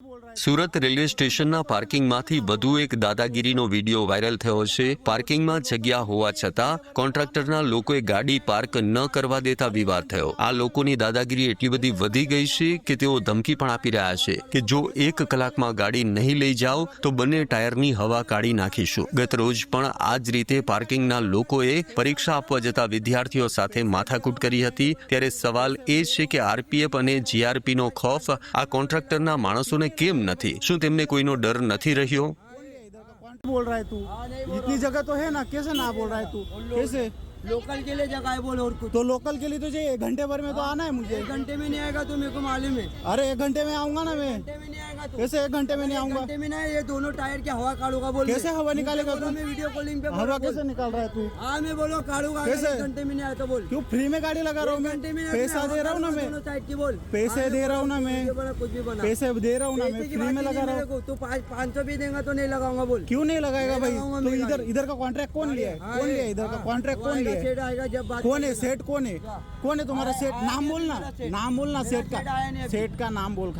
Surat railway સ્ટેશનના પાર્કિંગમાંથી વધુ એક દાદાગીરીનો વિડીયો વાયરલ થયો છે। પાર્કિંગમાં જગ્યા હોવા છતાં કોન્ટ્રાક્ટરના લોકોએ ગાડી પાર્ક ન કરવા દેતા વિવાદ થયો। આ લોકોની દાદાગીરી એટલી બધી વધી ગઈ છે કે તેઓ ધમકી પણ આપી રહ્યા છે કે જો 1 કલાકમાં ગાડી નહીં લઈ જાઓ તો બંને ટાયરની હવા કાઢી નાખીશું। ગત રોજ પણ આ જ રીતે પાર્કિંગના લોકોએ પરીક્ષા આપવા જતા વિદ્યાર્થીઓ સાથે માથાકૂટ કરી હતી। ત્યારે સવાલ એ છે કે આરપીએફ અને જીઆરપીનો ખૌફ આ કોન્ટ્રાક્ટરના માણસોને કેમ નથી? શું તેમને कोईनो डर नहीं रहियो? बोल रहा है तू? इतनी जगह तो है ना, कैसे ना बोल रहा है तू? कैसे लोकल के लिए जगह है बोल और कुछ तो लोकल के लिए तो चाहिए 1 घंटे भर में तो आना है मुझे। 1 घंटे में नहीं आएगा तो मेरे को मालूम है। अरे 1 घंटे में आऊंगा ना मैं। 1 घंटे में नहीं आएगा तो कैसे 1 घंटे में नहीं आऊंगा? 1 घंटे में नहीं, ये दोनों टायर की हवा काढ़ूंगा बोल। कैसे हवा निकालेगा तू? मैं वीडियो कॉलिंग पे हवा कैसे निकाल रहा है तू? हाँ मैं बोलो काढ़ूंगा। कैसे? 1 घंटे में नहीं आया तो बोल। क्यों फ्री में गाड़ी लगा रहा हूँ 1 मैं? घंटे में पैसा दे रहा हूँ ना मैं, दोनों साइड की बोल। पैसे दे रहा हूँ ना मैं, कुछ भी बना पैसे दे रहा हूँ ना मैं, फ्री में लगा रहा हूँ। तू 500 भी देगा तो नहीं लगाऊंगा बोल। क्यों नहीं लगाएगा भाई? लगाऊंगा तो मैं इधर का कॉन्ट्रैक्ट कौन लिया है? कौन लिया है इधर का कॉन्ट्रैक्ट? कौन लिया है? सेठ आएगा जब बात कौन है सेठ? कौन है? कौन है तुम्हारा सेठ? नाम बोलना, नाम बोलना सेठ का, सेठ का नाम बोल।